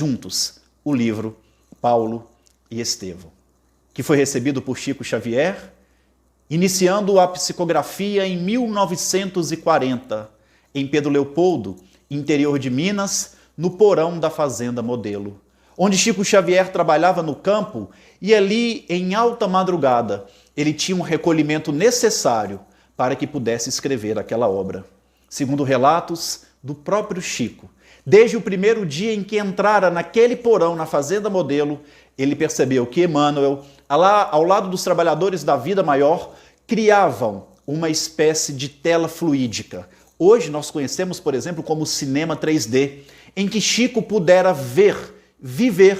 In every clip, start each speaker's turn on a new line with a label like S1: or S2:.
S1: juntos o livro Paulo e Estevão, que foi recebido por Chico Xavier, iniciando a psicografia em 1940, em Pedro Leopoldo, interior de Minas, no porão da Fazenda Modelo, onde Chico Xavier trabalhava no campo e ali, em alta madrugada, ele tinha um recolhimento necessário para que pudesse escrever aquela obra. Segundo relatos do próprio Chico, desde o primeiro dia em que entrara naquele porão, na Fazenda Modelo, ele percebeu que Emmanuel, ao lado dos trabalhadores da vida maior, criavam uma espécie de tela fluídica. Hoje nós conhecemos, por exemplo, como cinema 3D, em que Chico pudera ver, viver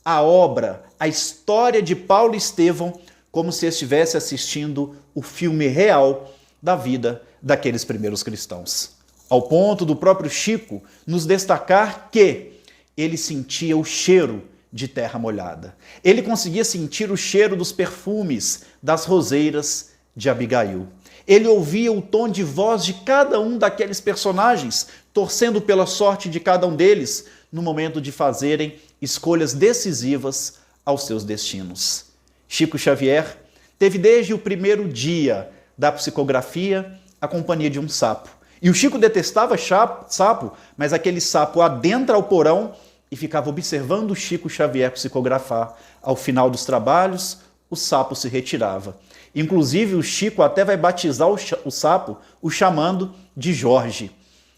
S1: a obra, a história de Paulo e Estevão, como se estivesse assistindo o filme real da vida daqueles primeiros cristãos. Ao ponto do próprio Chico nos destacar que ele sentia o cheiro de terra molhada. Ele conseguia sentir o cheiro dos perfumes das roseiras de Abigail. Ele ouvia o tom de voz de cada um daqueles personagens, torcendo pela sorte de cada um deles no momento de fazerem escolhas decisivas aos seus destinos. Chico Xavier teve desde o primeiro dia da psicografia a companhia de um sapo. E o Chico detestava sapo, mas aquele sapo adentra ao porão e ficava observando o Chico Xavier psicografar. Ao final dos trabalhos, o sapo se retirava. Inclusive, o Chico até vai batizar o sapo, o chamando de Jorge.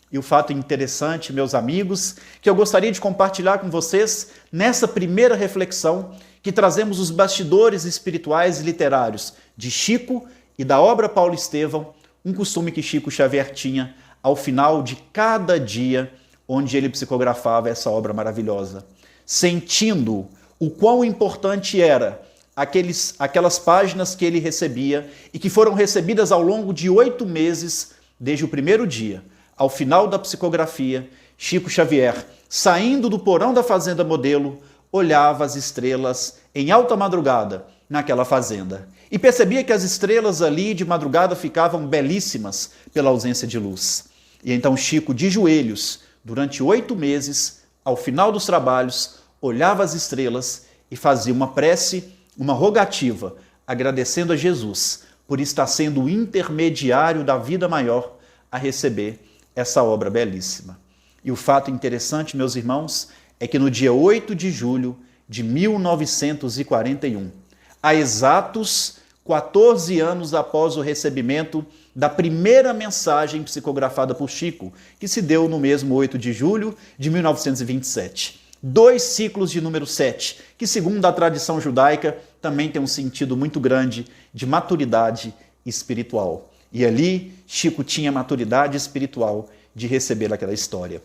S1: E o fato interessante, meus amigos, que eu gostaria de compartilhar com vocês nessa primeira reflexão, que trazemos os bastidores espirituais e literários de Chico e da obra Paulo e Estevão, um costume que Chico Xavier tinha ao final de cada dia onde ele psicografava essa obra maravilhosa, sentindo o quão importante era aquelas páginas que ele recebia e que foram recebidas ao longo de 8 meses, desde o primeiro dia ao final da psicografia. Chico Xavier, saindo do porão da Fazenda Modelo, olhava as estrelas em alta madrugada naquela fazenda e percebia que as estrelas ali de madrugada ficavam belíssimas pela ausência de luz. E então Chico, de joelhos, durante 8 meses, ao final dos trabalhos, olhava as estrelas e fazia uma prece, uma rogativa, agradecendo a Jesus por estar sendo o intermediário da vida maior a receber essa obra belíssima. E o fato interessante, meus irmãos, é que no dia 8 de julho de 1941, há exatos 14 anos após o recebimento da primeira mensagem psicografada por Chico, que se deu no mesmo 8 de julho de 1927. 2 ciclos de número 7, que segundo a tradição judaica também tem um sentido muito grande de maturidade espiritual. E ali Chico tinha maturidade espiritual de receber aquela história.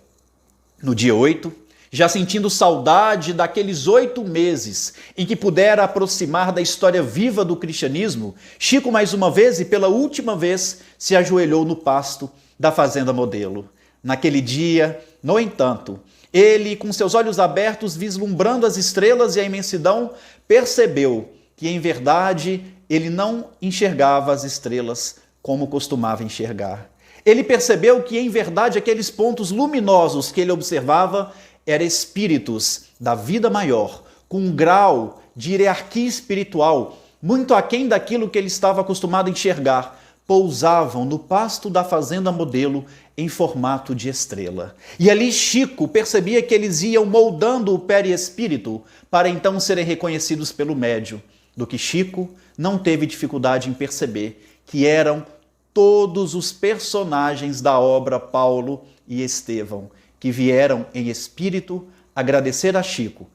S1: No dia 8, já sentindo saudade daqueles 8 meses em que pudera aproximar da história viva do cristianismo, Chico mais uma vez e pela última vez se ajoelhou no pasto da Fazenda Modelo. Naquele dia, no entanto, ele, com seus olhos abertos, vislumbrando as estrelas e a imensidão, percebeu que, em verdade, ele não enxergava as estrelas como costumava enxergar. Ele percebeu que, em verdade, aqueles pontos luminosos que ele observava eram espíritos da vida maior, com um grau de hierarquia espiritual muito aquém daquilo que ele estava acostumado a enxergar, pousavam no pasto da Fazenda Modelo em formato de estrela. E ali Chico percebia que eles iam moldando o perispírito para então serem reconhecidos pelo médium, do que Chico não teve dificuldade em perceber que eram todos os personagens da obra Paulo e Estevão, que vieram em espírito agradecer a Chico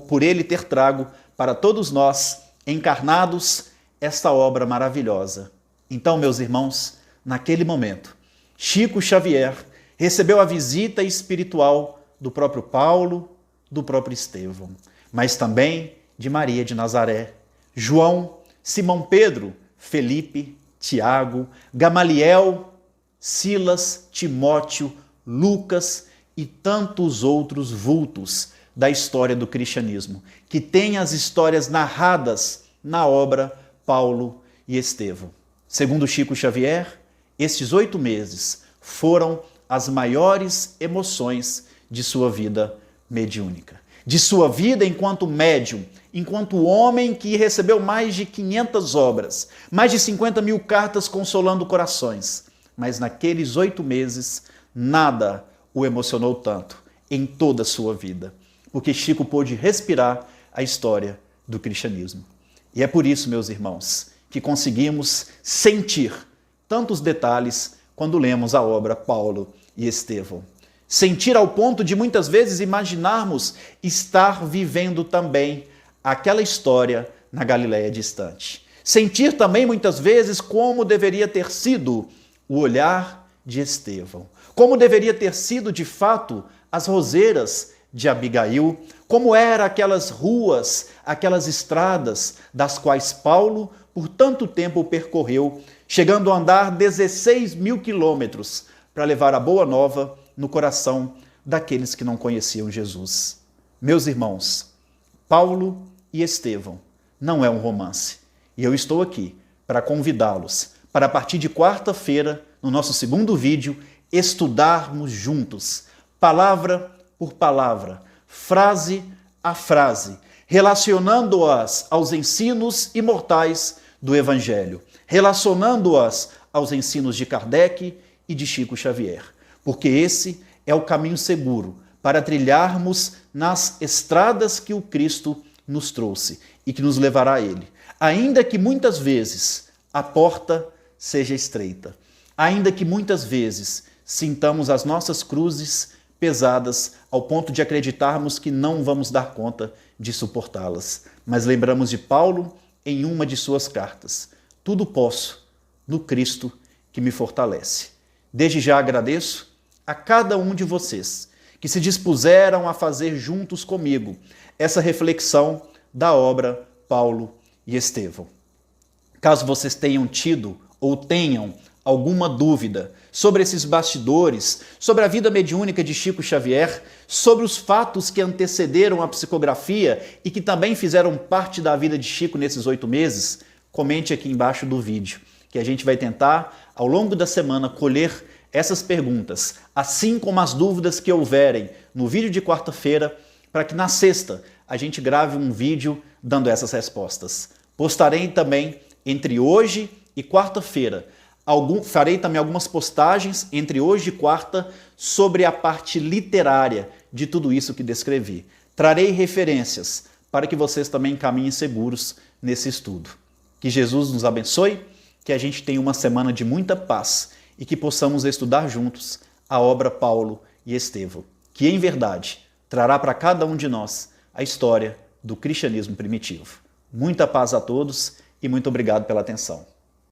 S1: por ele ter trago para todos nós, encarnados, esta obra maravilhosa. Então, meus irmãos, naquele momento, Chico Xavier recebeu a visita espiritual do próprio Paulo, do próprio Estevão, mas também de Maria de Nazaré, João, Simão Pedro, Felipe, Tiago, Gamaliel, Silas, Timóteo, Lucas e tantos outros vultos da história do cristianismo, que têm as histórias narradas na obra Paulo e Estevão. Segundo Chico Xavier, estes 8 meses foram as maiores emoções de sua vida mediúnica, de sua vida enquanto médium, enquanto homem que recebeu mais de 500 obras, mais de 50 mil cartas consolando corações. Mas naqueles 8 meses, nada o emocionou tanto em toda a sua vida, porque Chico pôde respirar a história do cristianismo. E é por isso, meus irmãos, que conseguimos sentir tantos detalhes quando lemos a obra Paulo e Estevão. Sentir ao ponto de muitas vezes imaginarmos estar vivendo também aquela história na Galiléia distante. Sentir também muitas vezes como deveria ter sido o olhar de Estevão, como deveria ter sido de fato as roseiras de Abigail, como eram aquelas ruas, aquelas estradas das quais Paulo por tanto tempo percorreu, chegando a andar 16 mil quilômetros para levar a boa nova no coração daqueles que não conheciam Jesus. Meus irmãos, Paulo e Estevão não é um romance. E eu estou aqui para convidá-los para, a partir de quarta-feira, no nosso segundo vídeo, estudarmos juntos, palavra por palavra, frase a frase, relacionando-as aos ensinos imortais do Evangelho, relacionando-as aos ensinos de Kardec e de Chico Xavier, porque esse é o caminho seguro para trilharmos nas estradas que o Cristo nos trouxe e que nos levará a Ele, ainda que muitas vezes a porta seja estreita, ainda que muitas vezes sintamos as nossas cruzes pesadas ao ponto de acreditarmos que não vamos dar conta de suportá-las. Mas lembramos de Paulo em uma de suas cartas: tudo posso no Cristo que me fortalece. Desde já agradeço a cada um de vocês que se dispuseram a fazer juntos comigo essa reflexão da obra Paulo e Estevão. Caso vocês tenham tido ou tenham alguma dúvida sobre esses bastidores, sobre a vida mediúnica de Chico Xavier, sobre os fatos que antecederam a psicografia e que também fizeram parte da vida de Chico nesses 8 meses, comente aqui embaixo do vídeo, que a gente vai tentar, ao longo da semana, colher essas perguntas, assim como as dúvidas que houverem no vídeo de quarta-feira, para que na sexta a gente grave um vídeo dando essas respostas. Postarei também entre hoje e quarta-feira, farei também algumas postagens entre hoje e quarta sobre a parte literária de tudo isso que descrevi. Trarei referências para que vocês também caminhem seguros nesse estudo. Que Jesus nos abençoe, que a gente tenha uma semana de muita paz e que possamos estudar juntos a obra Paulo e Estevão, que em verdade trará para cada um de nós a história do cristianismo primitivo. Muita paz a todos e muito obrigado pela atenção.